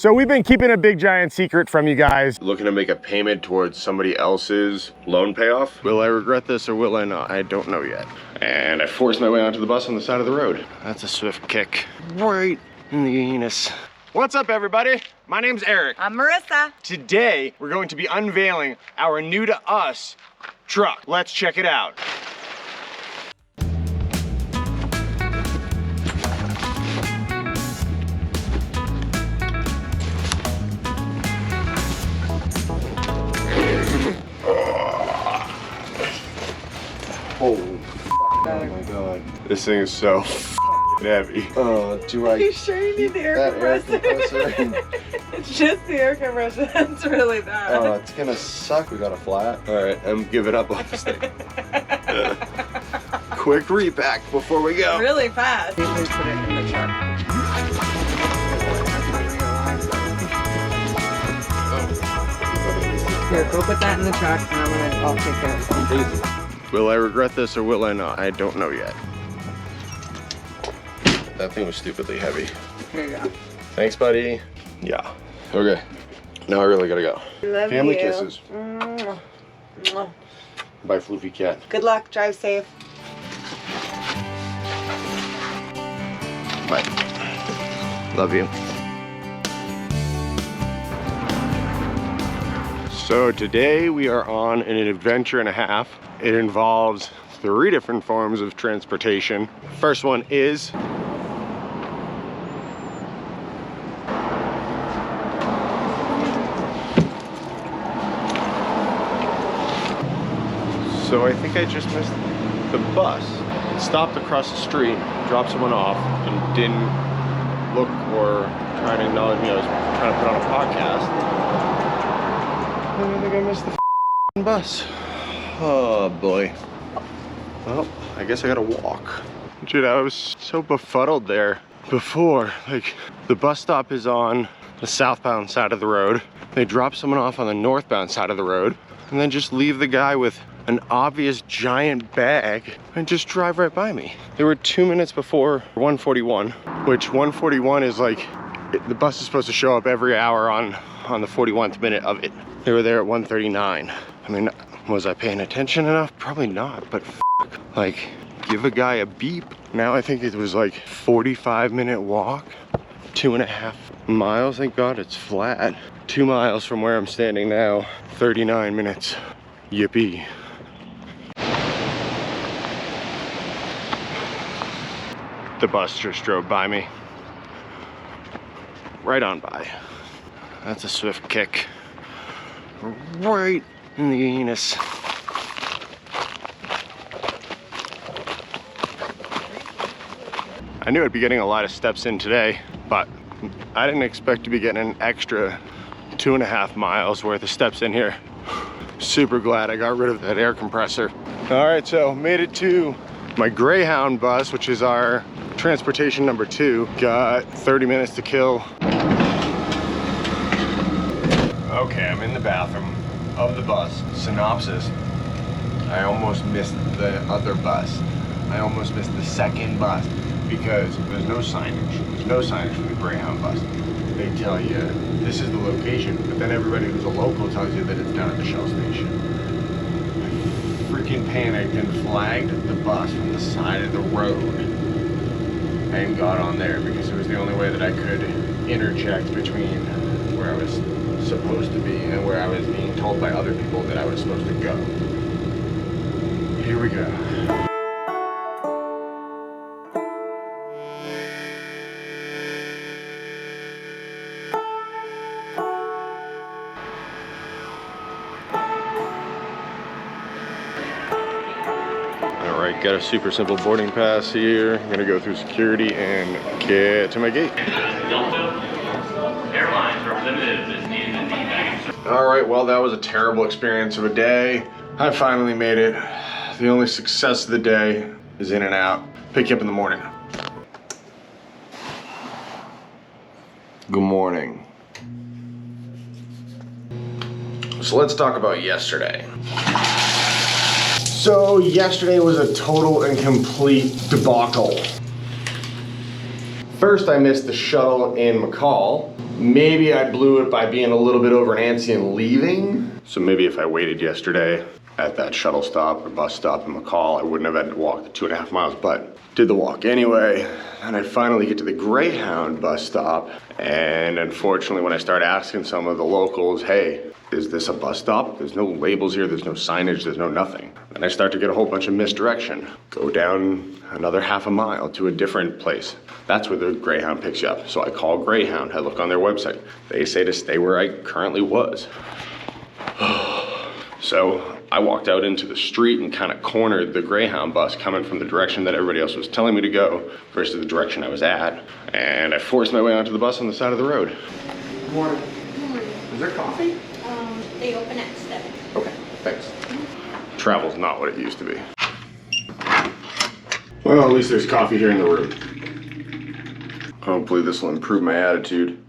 So we've been keeping a big giant secret from you guys. Looking to make a payment towards somebody else's loan payoff. Will I regret this or will I not? I don't know yet. And I forced my way onto the bus on the side of the road. That's a swift kick. Right in the anus. What's up, everybody? My name's Eric. I'm Marissa. Today, we're going to be unveiling our new to us truck. Let's check it out. Oh my god. This thing is so heavy. Do I? You sure you need the air compressor? It's just the air compressor. That's really bad. Oh, it's gonna suck. We got a flat. All right, I'm giving up on this thing. Quick repack before we go. Really fast. You can put it in the truck. Here, go put that in the truck, and I'll take care of it. Will I regret this or will I not? I don't know yet. That thing was stupidly heavy. Here you go. Thanks, buddy. Yeah. Okay. Now I really gotta go. Love Family you. kisses. Mwah. Mwah. Bye, Floofy Cat. Good luck. Drive safe. Bye. Love you. So today we are on an adventure and a half. It involves 3 different forms of transportation. First one is so I think I just missed the bus. It stopped across the street, dropped someone off, and didn't look or try to acknowledge me. I was trying to put on a podcast. And I think I missed the bus. Oh boy. Well, I guess I gotta walk. Dude, I was so befuddled there before. Like, the bus stop is on the southbound side of the road. They drop someone off on the northbound side of the road and then just leave the guy with an obvious giant bag and just drive right by me. They were 2 minutes before 141, which 141 is like, the bus is supposed to show up every hour on the 41th minute of it. They were there at 139. I mean, was I paying attention enough? Probably not, but like, give a guy a beep. Now I think it was like 45-minute walk, 2.5 miles. Thank God it's flat. 2 miles from where I'm standing now, 39 minutes. Yippee. The bus just drove by me. Right on by. That's a swift kick. Right in the anus. I knew I'd be getting a lot of steps in today, but I didn't expect to be getting an extra 2.5 miles worth of steps in here. Super glad I got rid of that air compressor. All right, so made it to my Greyhound bus, which is our transportation number 2. Got 30 minutes to kill. Okay, I'm in the bathroom of the bus. Synopsis: I almost missed the other bus. I almost missed the second bus because there's no signage. There's no signage for the Greyhound bus. They tell you this is the location, but then everybody who's a local tells you that it's down at the Shell station. I freaking panicked and flagged the bus from the side of the road and got on there because it was the only way that I could interject between where I was supposed to be and where I was being told by other people that I was supposed to go. Here we go. Alright, got a super simple boarding pass here. I'm gonna go through security and get to my gate. Airlines representative is needed in the baggage. All right, well, that was a terrible experience of a day. I finally made it. The only success of the day is in and out. Pick you up in the morning. Good morning. So let's talk about yesterday. So yesterday was a total and complete debacle. First, I missed the shuttle in McCall. Maybe I blew it by being a little bit over antsy and leaving. So maybe if I waited yesterday at that shuttle stop or bus stop in McCall, I wouldn't have had to walk the 2.5 miles, but did the walk anyway. And I finally get to the Greyhound bus stop. And unfortunately, when I start asking some of the locals, hey, is this a bus stop? There's no labels here, there's no signage, there's no nothing. And I start to get a whole bunch of misdirection. Go down another 1/2 mile to a different place. That's where the Greyhound picks you up. So I call Greyhound, I look on their website. They say to stay where I currently was. So I walked out into the street and kind of cornered the Greyhound bus coming from the direction that everybody else was telling me to go versus the direction I was at. And I forced my way onto the bus on the side of the road. Good morning. Good morning. Is there coffee? They open at 7. Okay, thanks. Travel's not what it used to be. Well, at least there's coffee here in the room. Hopefully this will improve my attitude.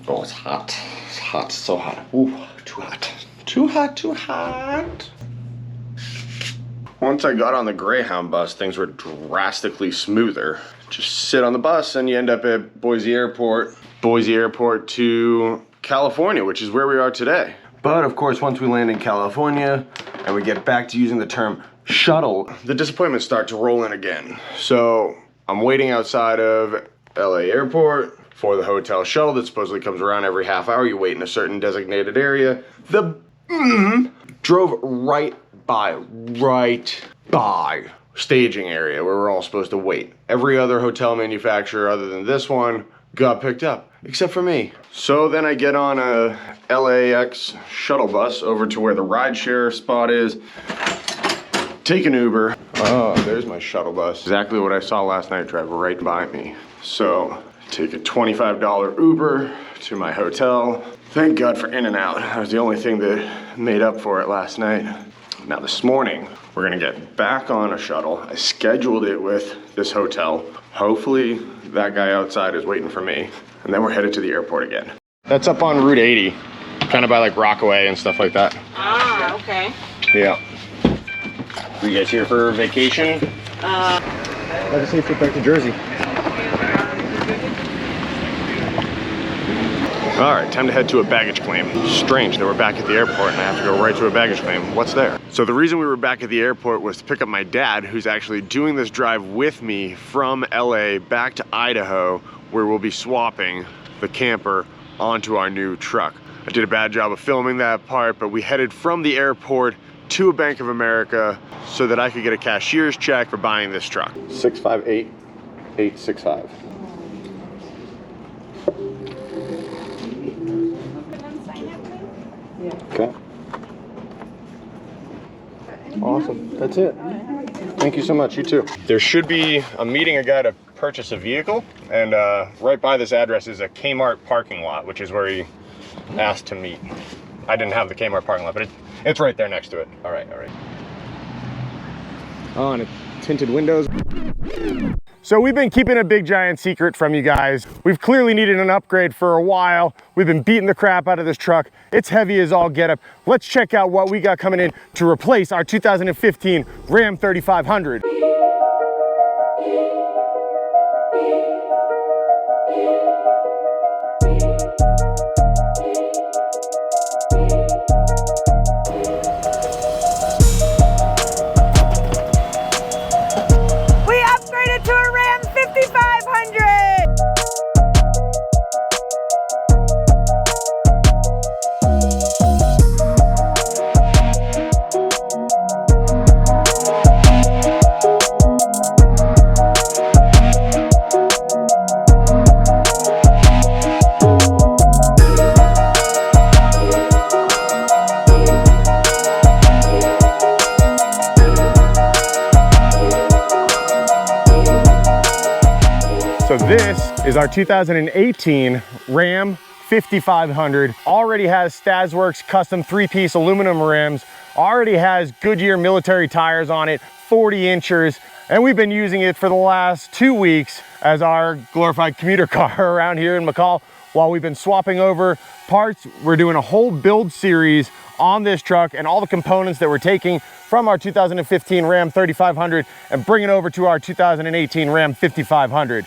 Oh, it's hot. It's hot, so hot. Ooh, too hot. Too hot, too hot. Once I got on the Greyhound bus, things were drastically smoother. Just sit on the bus and you end up at Boise Airport. Boise Airport to California, which is where we are today. But of course, once we land in California and we get back to using the term shuttle, the disappointments start to roll in again. So I'm waiting outside of LA Airport for the hotel shuttle that supposedly comes around every half hour. You wait in a certain designated area. The drove right by staging area where we're all supposed to wait. Every other hotel manufacturer other than this one got picked up, except for me. So then I get on a LAX shuttle bus over to where the rideshare spot is, take an Uber. Oh, there's my shuttle bus. Exactly what I saw last night drive right by me. So take a $25 Uber to my hotel. Thank God for In-N-Out. That was the only thing that made up for it last night. Now this morning, we're gonna get back on a shuttle. I scheduled it with this hotel. Hopefully that guy outside is waiting for me. And then we're headed to the airport again. That's up on Route 80, kind of by like Rockaway and stuff like that. Ah, okay. Yeah. You guys here for vacation? Like a safe trip back to Jersey. All right, time to head to a baggage claim. Strange that we're back at the airport and I have to go right to a baggage claim. What's there? So the reason we were back at the airport was to pick up my dad, who's actually doing this drive with me from LA back to Idaho, where we'll be swapping the camper onto our new truck. I did a bad job of filming that part, but we headed from the airport to a Bank of America so that I could get a cashier's check for buying this truck. 658865. Okay. Awesome. That's it. Thank you so much. You too. There should be a meeting a guy to purchase a vehicle, and right by this address is a Kmart parking lot, which is where he asked to meet. I didn't have the Kmart parking lot, but it's right there next to it. All right, all right. Oh, and it's tinted windows. So we've been keeping a big giant secret from you guys. We've clearly needed an upgrade for a while. We've been beating the crap out of this truck. It's heavy as all get up. Let's check out what we got coming in to replace our 2015 Ram 3500. So this is our 2018 Ram 5500. Already has Stasworks custom 3-piece aluminum rims. Already has Goodyear military tires on it, 40 inchers. And we've been using it for the last 2 weeks as our glorified commuter car around here in McCall. While we've been swapping over parts, we're doing a whole build series on this truck and all the components that we're taking from our 2015 Ram 3500 and bringing over to our 2018 Ram 5500.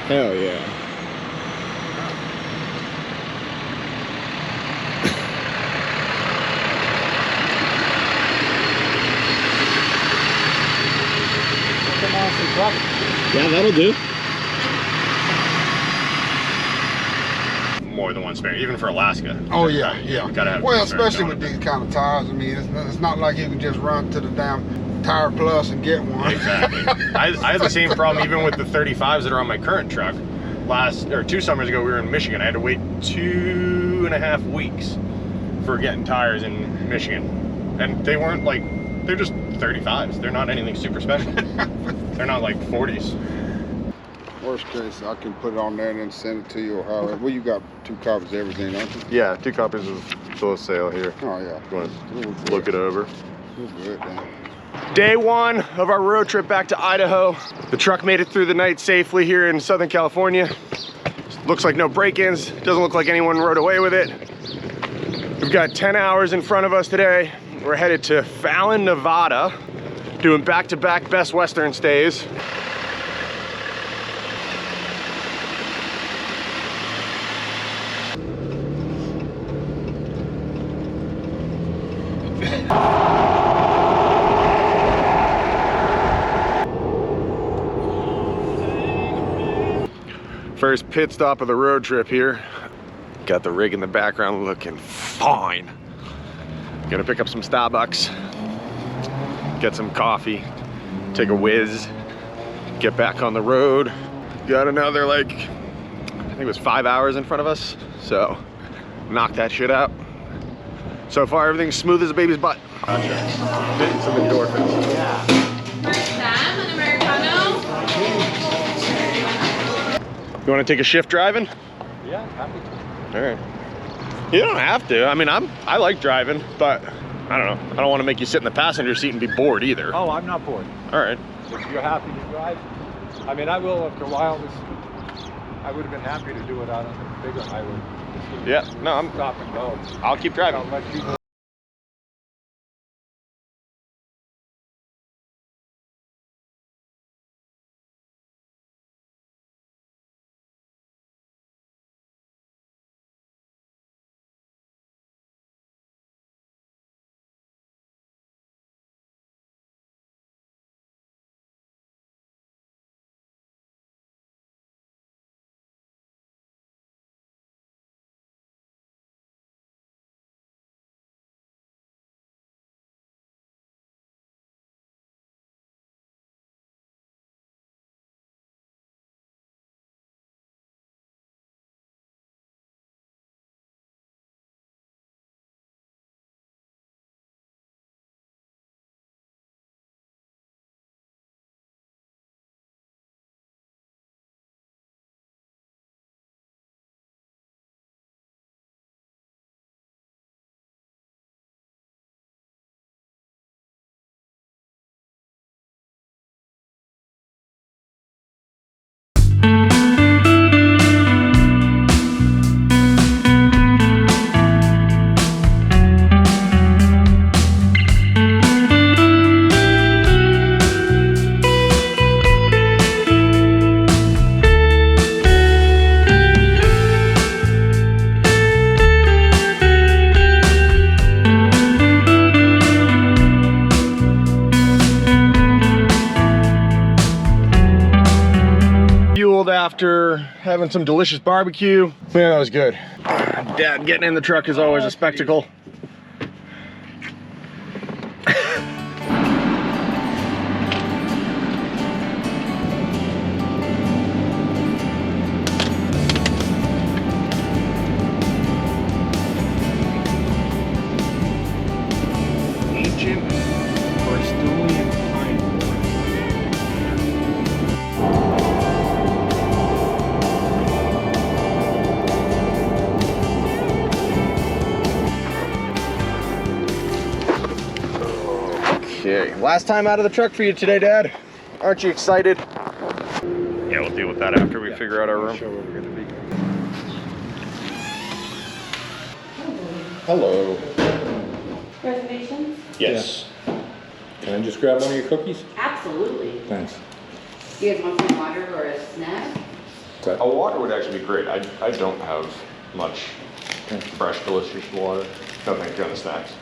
Hell yeah. Yeah, that'll do. More than one spare, even for Alaska. Oh yeah, yeah. Gotta have well, especially with these kind of tires. I mean, it's not like you can just run to the damn Tire Plus and get one. Exactly. I had the same problem even with the 35s that are on my current truck. 2 summers ago, we were in Michigan. I had to wait 2.5 weeks for getting tires in Michigan, and they weren't like, they're just 35s. They're not anything super special. They're not like 40s. Worst case, I can put it on there and then send it to you or however. Well, you got 2 copies of everything, don't you? Yeah, 2 copies of bill of sale here. Oh yeah. You want to look it over? We're good then. Day 1 of our road trip back to Idaho. The truck made it through the night safely here in Southern California. Looks like no break-ins. Doesn't look like anyone rode away with it. We've got 10 hours in front of us today. We're headed to Fallon, Nevada, doing back-to-back Best Western stays. First pit stop of the road trip here. Got the rig in the background looking fine. Gonna pick up some Starbucks, get some coffee, take a whiz, get back on the road. Got another like, I think it was 5 hours in front of us. So knock that shit out. So far everything's smooth as a baby's butt. Gotcha. Getting some endorphins. Sam, an Americano. You want to take a shift driving? Yeah, happy to. All right. You don't have to. I mean, I like driving, but I don't know. I don't want to make you sit in the passenger seat and be bored either. Oh, I'm not bored. All right. If you're happy to drive, I mean, I will after a while. I would have been happy to do it out on the bigger highway. Yeah. No, I'm. Stop and go. I'll keep driving. I'll let you go. After having some delicious barbecue. Man, that was good. Dad getting in the truck is always a spectacle. Ancient Bristolian pine forest. Last time out of the truck for you today, Dad. Aren't you excited? Yeah, we'll deal with that after we figure out our room. Show where we're gonna be. Hello. Reservations? Yes. Can I just grab one of your cookies? Absolutely. Thanks. You guys want some water or a snack? A water would actually be great. I don't have much fresh, delicious water. No, thank you on the snacks.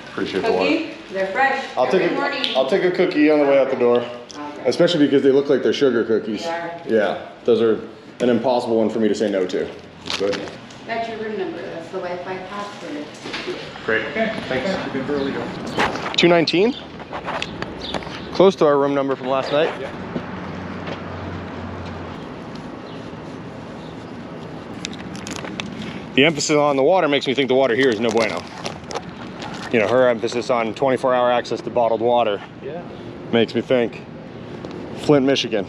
Appreciate the water. Cookie? They're fresh. I'll take Every morning. I'll take a cookie on the way out the door. Okay. Especially because they look like they're sugar cookies. They are. Yeah, those are an impossible one for me to say no to. Good. That's your room number. That's the Wi-Fi password. Great. Thanks. You've been early though. 219. Close to our room number from last night. Yeah. The emphasis on the water makes me think the water here is no bueno. You know, her emphasis on 24-hour access to bottled water makes me think Flint, Michigan.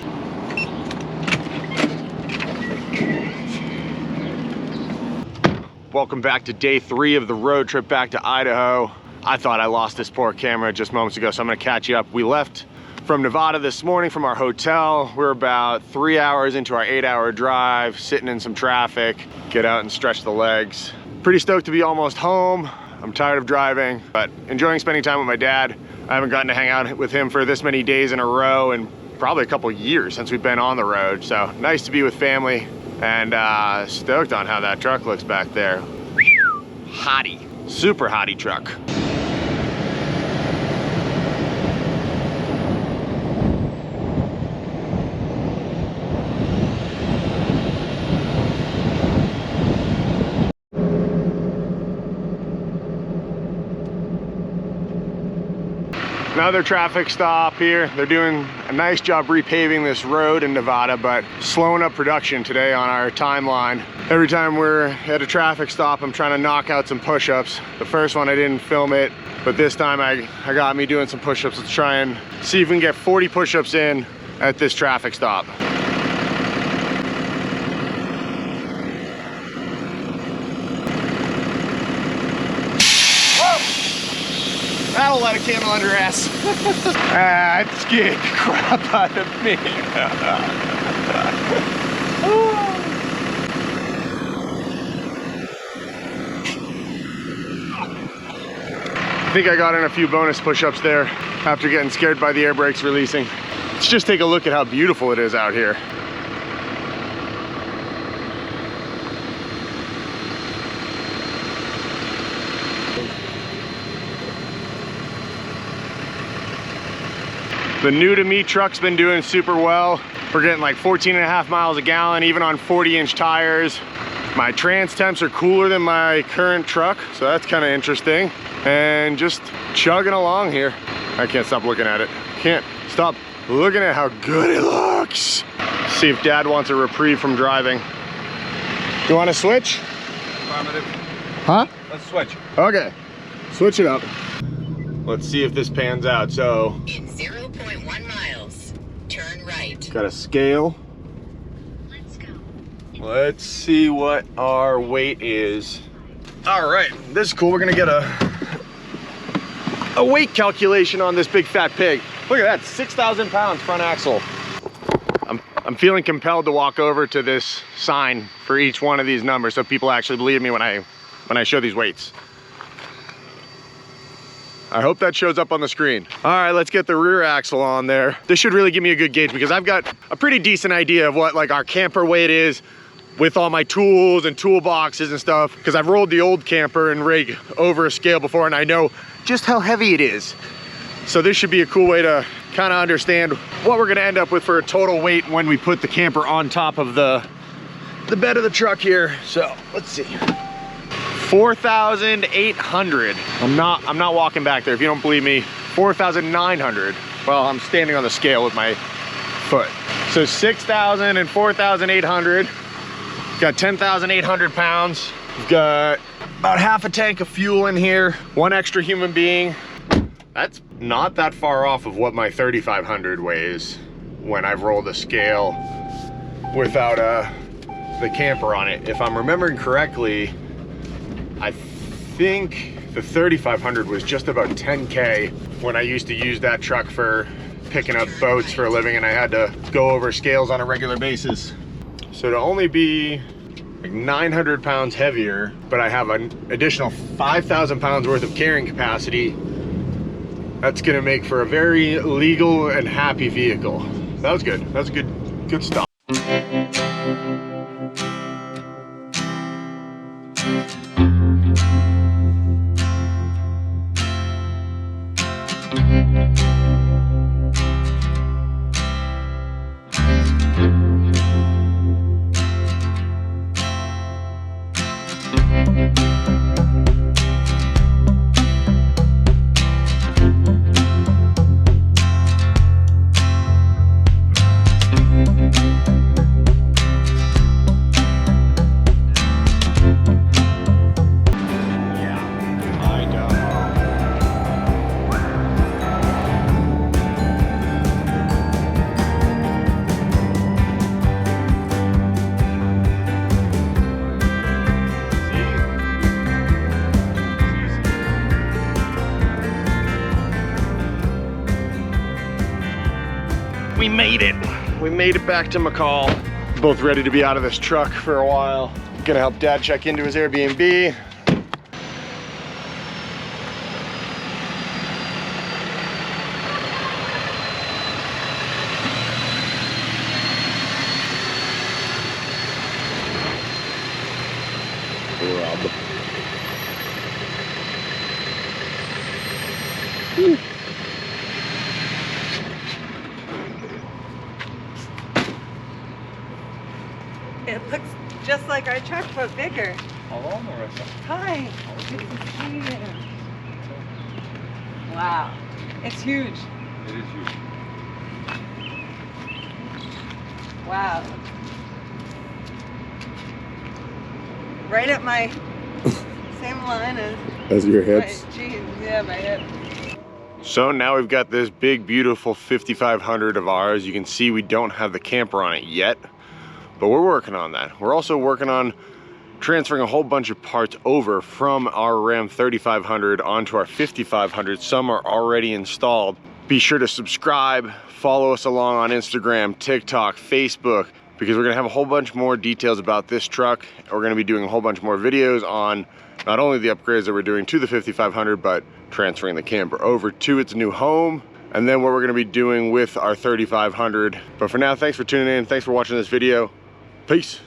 Welcome back to day 3 of the road trip back to Idaho. I thought I lost this poor camera just moments ago, so I'm gonna catch you up. We left from Nevada this morning from our hotel. We're about 3 hours into our 8-hour drive, sitting in some traffic, get out and stretch the legs. Pretty stoked to be almost home. I'm tired of driving, but enjoying spending time with my dad. I haven't gotten to hang out with him for this many days in a row and probably a couple years since we've been on the road. So nice to be with family and stoked on how that truck looks back there. Hottie, super hottie truck. Another traffic stop here. They're doing a nice job repaving this road in Nevada, but slowing up production today on our timeline. Every time we're at a traffic stop, I'm trying to knock out some push-ups. The first one I didn't film it, but this time I got me doing some push-ups. Let's try and see if we can get 40 push-ups in at this traffic stop. That'll let a camel under your ass. That scared the crap out of me. I think I got in a few bonus push-ups there after getting scared by the air brakes releasing. Let's just take a look at how beautiful it is out here. The new to me truck's been doing super well. We're getting like 14.5 miles a gallon, even on 40-inch tires. My trans temps are cooler than my current truck, so that's kind of interesting. And just chugging along here. I can't stop looking at it. Can't stop looking at how good it looks. See if Dad wants a reprieve from driving. You want to switch? Affirmative. Huh? Let's switch. Okay, switch it up. Let's see if this pans out. So, in 0.1 miles, turn right. got a scale. Let's go. Let's see what our weight is. All right, this is cool. We're gonna get a weight calculation on this big fat pig. Look at that, 6,000 pounds front axle. I'm feeling compelled to walk over to this sign for each one of these numbers so people actually believe me when I show these weights. I hope that shows up on the screen. All right, let's get the rear axle on there. This should really give me a good gauge because I've got a pretty decent idea of what like our camper weight is with all my tools and toolboxes and stuff, because I've rolled the old camper and rig over a scale before and I know just how heavy it is. So this should be a cool way to kind of understand what we're gonna end up with for a total weight when we put the camper on top of the bed of the truck here. So let's see. 4,800. I'm not walking back there if you don't believe me. 4,900. Well, I'm standing on the scale with my foot. So 6,000 and 4,800. Got 10,800 pounds. We've got about half a tank of fuel in here. One extra human being. That's not that far off of what my 3,500 weighs when I've rolled a scale without the camper on it. If I'm remembering correctly, I think the 3,500 was just about 10K when I used to use that truck for picking up boats for a living and I had to go over scales on a regular basis. So to only be like 900 pounds heavier, but I have an additional 5,000 pounds worth of carrying capacity, that's gonna make for a very legal and happy vehicle. That was good. That was good stuff. We made it. We made it back to McCall. Both ready to be out of this truck for a while. Gonna help Dad check into his Airbnb. Rob. It looks just like our truck, but bigger. Hello, Marissa. Hi. Good to see you. Wow. It's huge. It is huge. Wow. Right at my same line As your my hips. jeans. Yeah, my hip. So now we've got this big, beautiful 5500 of ours. You can see we don't have the camper on it yet, but we're working on that. We're also working on transferring a whole bunch of parts over from our Ram 3500 onto our 5500. Some are already installed. Be sure to subscribe, follow us along on Instagram, TikTok, Facebook, because we're gonna have a whole bunch more details about this truck. We're gonna be doing a whole bunch more videos on not only the upgrades that we're doing to the 5500, but transferring the camper over to its new home, and then what we're gonna be doing with our 3500. But for now, thanks for tuning in. Thanks for watching this video. Peace.